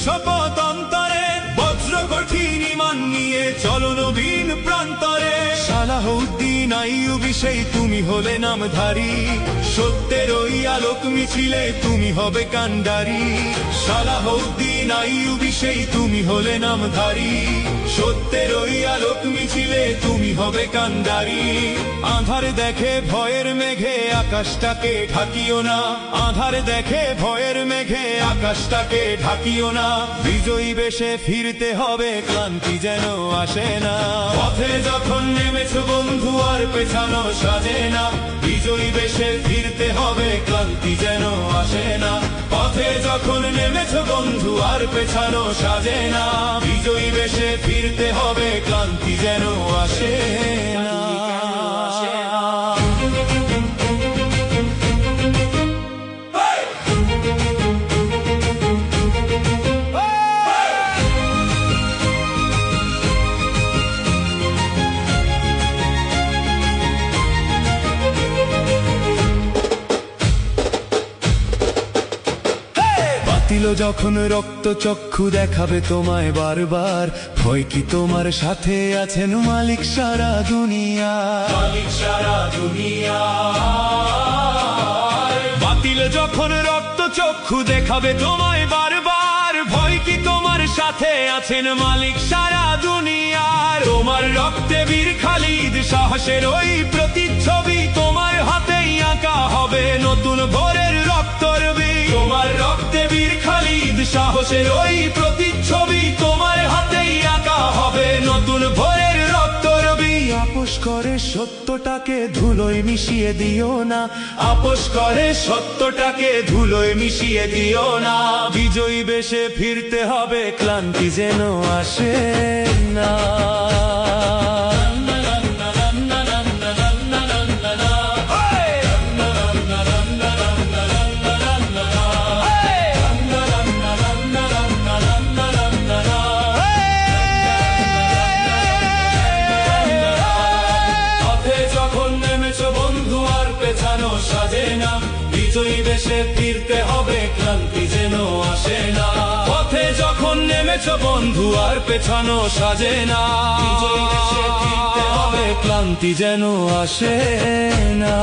শপথ অন্তরে, বজ্র কঠিন ঈমান নিয়ে চলো নবীন প্রান্তরে। সালাহউদ্দিন আইয়ুবী সেই তুমি হলে নামধারী, সত্যের ওই আলোক মিছিলে তুমি হবে কান্ডারি। সালাহউদ্দিন আইয়ুবী সেই তুমি হলে নামধারী, সত্যের ওই আলোক মিছিলে তুমি হবে কান্ডারি। আঁধার দেখে ভয়ের মেঘে আকাশটাকে ঢাকিও না, আঁধার দেখে ভয়ের মেঘে আকাশটাকে ঢাকিও না। বিজয়ী বেশে ফিরতে হবে, ক্লান্তি যেন আসে না। পথে যখন নেমেছো বন্ধু আর পেছানো সাজে না, বিজয়ী বেশে ফিরতে হবে, ক্লান্তি যেন আসে না। পথে যখন নেমেছো বন্ধু আর পেছানো সাজে না, বিজয়ী বেশে ফিরতে হবে, ক্লান্তি যেন আসে না। বাতিল যখন রক্ত চক্ষু দেখাবে তোমায় বারবার, ভয় কি তোমার সাথে আছেন মালিক সারা দুনিয়া, মালিক সারা দুনিয়া। বাতিল যখন রক্ত চক্ষু দেখাবে তোমায় বারবার, ভয় কি তোমার সাথে আছেন মালিক সারা দুনিয়ার। তোমার রক্তে বীর খালিদ সাহসের ওই প্রতিচ্ছবি, তোমার হাতেই আঁকা হবে নতুন ভোরের রক্তরবি। তোমার রক্তে বীর খালিদ সাহসের ওই প্রতিচ্ছবি, তোমার হাতেই আঁকা হবে নতুন ভোরের রক্তরবি। আপোষ করে সত্যটাকে ধুলোয় মিশিয়ে দিও না, আপোষ করে সত্যটাকে ধুলোয় মিশিয়ে দিও না। বিজয়ী বেশে ফিরতে হবে, ক্লান্তি যেন আসে না। সাজে না, বিজয়ী বেশে ফিরতে হবে, ক্লান্তি যেন আসে না। পথে যখন নেমেছো বন্ধু আর পেছানো সাজে না, বিজয়ী বেশে ফিরতে হবে, ক্লান্তি যেন আসে না।